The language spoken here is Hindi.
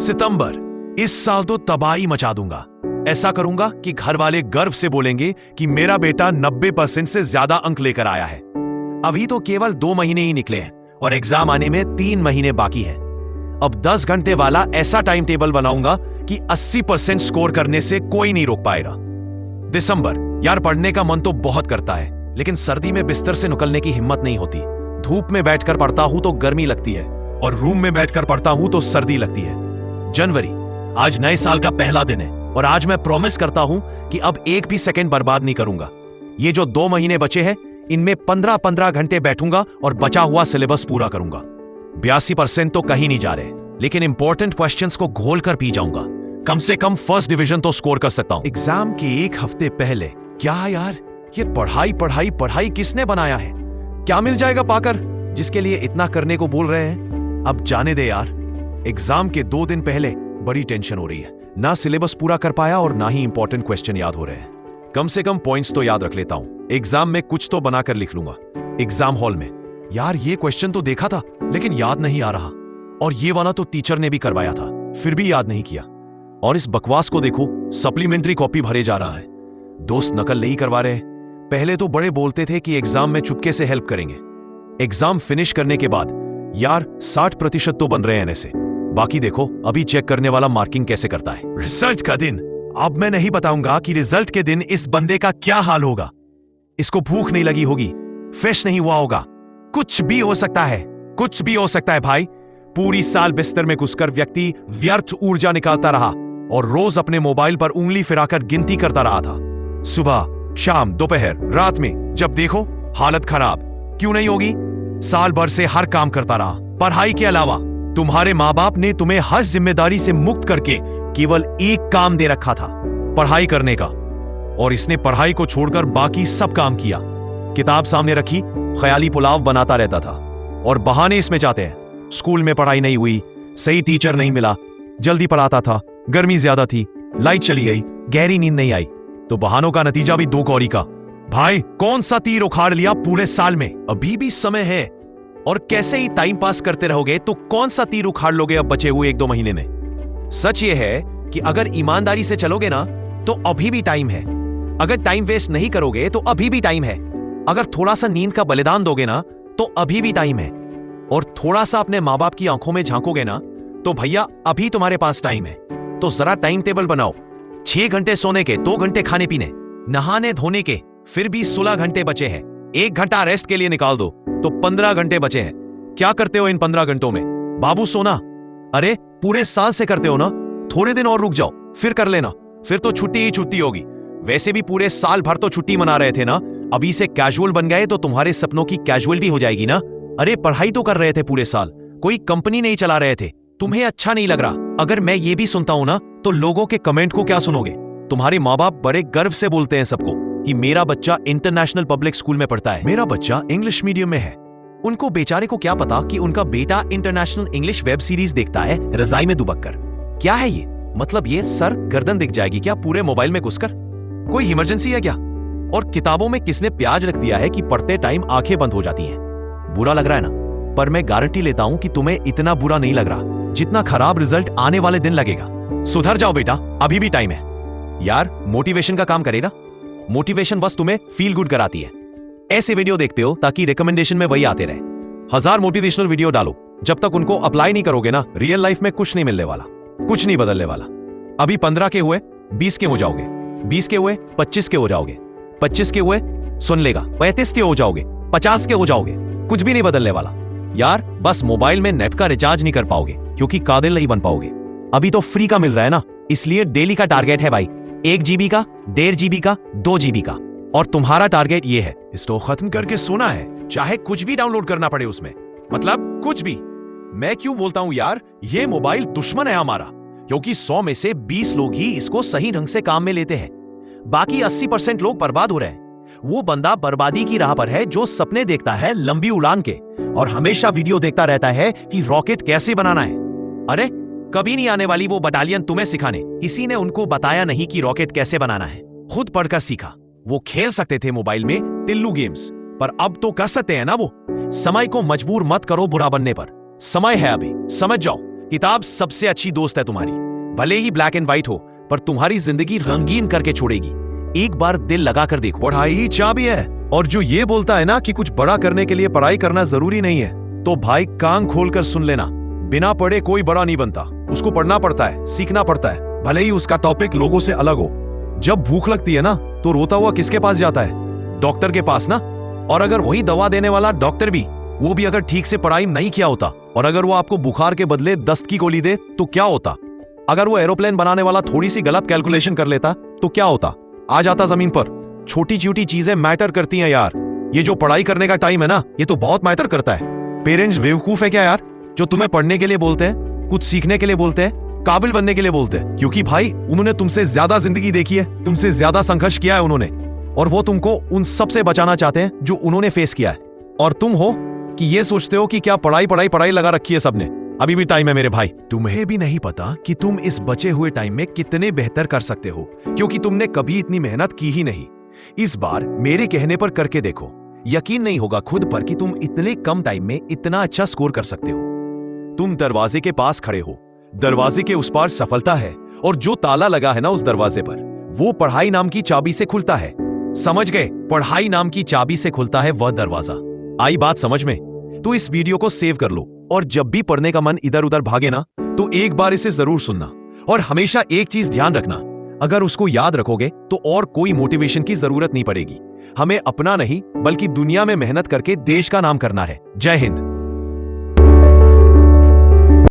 सितंबर, इस साल तो तबाही मचा दूंगा। ऐसा करूंगा कि घर वाले गर्व से बोलेंगे कि मेरा बेटा 90% से ज्यादा अंक लेकर आया है। अभी तो केवल 2 महीने ही निकले हैं और एग्जाम आने में 3 महीने बाकी है। अब 10 घंटे वाला ऐसा टाइम टेबल बनाऊंगा कि 80% स्कोर करने से कोई नहीं रोक पाएगा। दिसंबर, यार पढ़ने का मन तो बहुत करता है, लेकिन सर्दी में बिस्तर से निकलने की हिम्मत नहीं होती। धूप में बैठकर पढ़ता हूं तो गर्मी लगती है और रूम में बैठकर पढ़ता हूं तो सर्दी लगती है। जनवरी, आज नए साल का पहला दिन है और आज मैं प्रॉमिस करता हूं कि अब एक भी सेकंड बर्बाद नहीं करूंगा। ये जो 2 महीने बचे हैं, इनमें 15-15 घंटे बैठूंगा और बचा हुआ सिलेबस पूरा करूंगा। 82% तो कहीं नहीं जा रहे, लेकिन इंपॉर्टेंट क्वेश्चंस को घोल कर पी जाऊंगा। कम से कम फर्स्ट डिवीजन तो स्कोर कर सकता हूं। एग्जाम के 1 हफ्ते पहले क्या यार, ये पढ़ाई पढ़ाई पढ़ाई किसने बनाया है? क्या मिल जाएगा पाकर जिसके लिए इतना करने को बोल रहे हैं? अब जाने दे यार। एग्जाम के 2 दिन पहले बड़ी टेंशन हो रही है। ना सिलेबस पूरा कर पाया और ना ही इंपॉर्टेंट क्वेश्चन याद हो रहे हैं। कम से कम पॉइंट्स तो याद रख लेता हूं। एग्जाम में कुछ तो बनाकर लिख लूंगा। एग्जाम हॉल में, यार ये क्वेश्चन तो देखा था लेकिन याद नहीं आ रहा, और ये वाला तो टीचर ने भी करवाया था फिर भी याद नहीं किया। और इस बकवास को देखो, सप्लीमेंट्री कॉपी भरे जा रहा है। दोस्त नकल नहीं करवा रहे। पहले तो बड़े बोलते थे कि एग्जाम में चुपके से हेल्प करेंगे। एग्जाम फिनिश करने के बाद यार 60% तो बन रहे हैं ऐसे। बाकी देखो अभी चेक करने वाला मार्किंग कैसे करता है। रिजल्ट का दिन, अब मैं नहीं बताऊंगा कि रिजल्ट के दिन इस बंदे का क्या हाल होगा। इसको भूख नहीं लगी होगी, फ्रेश नहीं हुआ होगा, कुछ भी हो सकता है, कुछ भी हो सकता है भाई। पूरी साल बिस्तर में घुसकर व्यक्ति व्यर्थ ऊर्जा निकालता रहा और रोज अपने मोबाइल पर उंगली फिराकर गिनती करता रहा था। सुबह, शाम, दोपहर, रात में जब देखो हालत खराब। क्यों नहीं होगी? साल भर से हर काम करता रहा। पढ़ाई के अलावा तुम्हारे माँ बाप ने तुम्हें हर जिम्मेदारी से मुक्त करके केवल एक काम दे रखा था, पढ़ाई करने का, और इसने पढ़ाई को छोड़कर बाकी सब काम किया। किताब सामने रखी, ख्याली पुलाव बनाता रहता था और बहाने इसमें चाहते हैं। स्कूल में पढ़ाई नहीं हुई, सही टीचर नहीं मिला, जल्दी पढ़ाता था, गर्मी ज्यादा थी, लाइट चली गई, गहरी नींद नहीं आई, तो बहानों का नतीजा भी 2 कौड़ी का। भाई कौन सा तीर उखाड़ लिया पूरे साल में? अभी भी समय है, और कैसे ही टाइम पास करते रहोगे तो कौन सा तीर उखाड़ लोगे अब बचे हुए 1-2 महीने में? सच ये है कि अगर ईमानदारी से चलोगे ना तो अभी भी टाइम है। अगर टाइम वेस्ट नहीं करोगे तो अभी भी टाइम है। अगर थोड़ा सा नींद का बलिदान दोगे ना तो अभी भी टाइम है। और थोड़ा सा अपने माँ बाप की आंखों में झांकोगे ना तो भैया अभी तुम्हारे पास टाइम है। तो जरा टाइम टेबल बनाओ। 6 घंटे सोने के, 2 घंटे खाने पीने, नहाने धोने के, फिर भी 16 घंटे बचे हैं। 1 घंटा रेस्ट के लिए निकाल दो तो 15 घंटे बचे हैं। क्या करते हो इन 15 घंटों में? बाबू सोना। अरे पूरे साल से करते हो ना, थोड़े दिन और रुक जाओ फिर कर लेना, फिर तो छुट्टी ही छुट्टी होगी। वैसे भी पूरे साल भर तो छुट्टी मना रहे थे ना, अभी से कैजुअल बन गए तो तुम्हारे सपनों की कैजुअलिटी हो जाएगी ना। अरे पढ़ाई तो कर रहे थे पूरे साल, कोई कंपनी नहीं चला रहे थे, तुम्हें अच्छा नहीं लग रहा। अगर मैं ये भी सुनता हूं ना तो लोगों के कमेंट को क्या सुनोगे? तुम्हारे माँ बाप बड़े गर्व से बोलते हैं सबको कि मेरा बच्चा इंटरनेशनल पब्लिक स्कूल में पढ़ता है, मेरा बच्चा इंग्लिश मीडियम में है। उनको बेचारे को क्या पता कि उनका बेटा इंटरनेशनल इंग्लिश वेब सीरीज देखता है रजाई में दुबक कर। क्या है ये? मतलब ये सर गर्दन दिख जाएगी क्या पूरे मोबाइल में घुसकर? कोई इमरजेंसी है क्या? और किताबों में किसने प्याज रख दिया है कि पढ़ते टाइम आंखें बंद हो जाती हैं? बुरा लग रहा है ना? पर मैं गारंटी लेता हूं कि तुम्हें इतना बुरा नहीं लग रहा जितना खराब रिजल्ट आने वाले दिन लगेगा। सुधर जाओ बेटा, अभी भी टाइम है। यार मोटिवेशन का काम करेगा। मोटिवेशन बस तुम्हें फील गुड कराती है। ऐसे वीडियो देखते हो ताकि रिकमेंडेशन में वही आते रहे। 1000 मोटिवेशनल वीडियो डालो, जब तक उनको अप्लाई नहीं करोगे ना रियल लाइफ में कुछ नहीं मिलने वाला, कुछ नहीं बदलने वाला। अभी 15 के हुए 20 के हो जाओगे, 20 के हुए 25 के हो जाओगे, 25 के हुए सुन लेगा 35 के हो जाओगे, 50 के हो जाओगे। कुछ भी नहीं बदलने वाला यार। बस मोबाइल में नेट का रिचार्ज नहीं कर पाओगे क्योंकि काबिल नहीं बन पाओगे। अभी तो फ्री का मिल रहा है ना, इसलिए डेली का टारगेट है भाई 1 GB का, 1.5 GB का, 2 GB का। और तुम्हारा टारगेट ये है, इसको खत्म करके सोना है, चाहे कुछ भी डाउनलोड करना पड़े उसमें, मतलब कुछ भी। मैं क्यों बोलता हूं यार, ये मोबाइल दुश्मन है हमारा, क्योंकि 100 में से 20 लोग ही इसको सही ढंग से काम में लेते हैं। बाकी 80% लोग बर्बाद हो रहे हैं। वो बंदा बर्बादी की राह पर है जो सपने देखता है लंबी उड़ान के और हमेशा वीडियो देखता रहता है कि रॉकेट कैसे बनाना है। अरे कभी नहीं आने वाली वो बटालियन तुम्हें सिखाने, किसी ने उनको बताया नहीं कि रॉकेट कैसे बनाना है, खुद पढ़कर सीखा। वो खेल सकते थे मोबाइल में टिल्लू गेम्स, पर अब तो कर सकते हैं ना वो। समय को मजबूर मत करो बुरा बनने पर, समय है अभी, समझ जाओ। किताब सबसे अच्छी दोस्त है तुम्हारी। भले ही ब्लैक एंड व्हाइट हो, पर तुम्हारी जिंदगी रंगीन करके छोड़ेगी। एक बार दिल लगा कर देखो। पढ़ाई ही चाबी है। और जो ये बोलता है ना कि कुछ बड़ा करने के लिए पढ़ाई करना जरूरी नहीं है, तो भाई कान खोलकर सुन लेना। बिना पढ़े कोई बड़ा नहीं बनता। उसको पढ़ना पड़ता है, सीखना पड़ता है, भले ही उसका टॉपिक लोगों से अलग हो। जब भूख लगती है ना, तो रोता हुआ किसके पास जाता है? डॉक्टर के पास ना। और अगर वही दवा देने वाला डॉक्टर भी, वो भी अगर ठीक से पढ़ाई नहीं किया होता, और अगर वो आपको बुखार के बदले दस्त की गोली दे, तो क्या होता? अगर वो एरोप्लेन बनाने वाला थोड़ी सी गलत कैलकुलेशन कर लेता, तो क्या होता? आ जाता जमीन पर। छोटी छोटी चीजें मैटर करती हैं यार। ये जो पढ़ाई करने का टाइम है ना, ये तो बहुत मैटर करता है। पेरेंट्स बेवकूफ है क्या यार, जो तुम्हें पढ़ने के लिए बोलते हैं, कुछ सीखने के लिए बोलते हैं, काबिल बनने के लिए बोलते हैं? क्योंकि भाई उन्होंने तुमसे ज्यादा जिंदगी देखी है, तुमसे ज्यादा संघर्ष किया है उन्होंने, और वो तुमको उन सब से बचाना चाहते हैं जो उन्होंने फेस किया है। और तुम हो कि ये सोचते हो कि क्या पढ़ाई पढ़ाई पढ़ाई लगा रखी है सबने। अभी भी टाइम है मेरे भाई। तुम्हें भी नहीं पता कि तुम इस बचे हुए टाइम में कितने बेहतर कर सकते हो, क्योंकि तुमने कभी इतनी मेहनत की ही नहीं। इस बार मेरे कहने पर करके देखो। यकीन नहीं होगा खुद पर कि तुम इतने कम टाइम में इतना अच्छा स्कोर कर सकते हो। तुम दरवाजे के पास खड़े हो, दरवाजे के उस पार सफलता है, और जो ताला लगा है ना उस दरवाजे पर, वो पढ़ाई नाम की चाबी से खुलता है। समझ गए? पढ़ाई नाम की चाबी से खुलता है वह दरवाजा। आई बात समझ में? तो इस वीडियो को सेव कर लो, और जब भी पढ़ने का मन इधर उधर भागे ना, तो एक बार इसे जरूर सुनना। और हमेशा एक चीज ध्यान रखना, अगर उसको याद रखोगे तो और कोई मोटिवेशन की जरूरत नहीं पड़ेगी। हमें अपना नहीं, बल्कि दुनिया में मेहनत करके देश का नाम करना है। जय हिंद।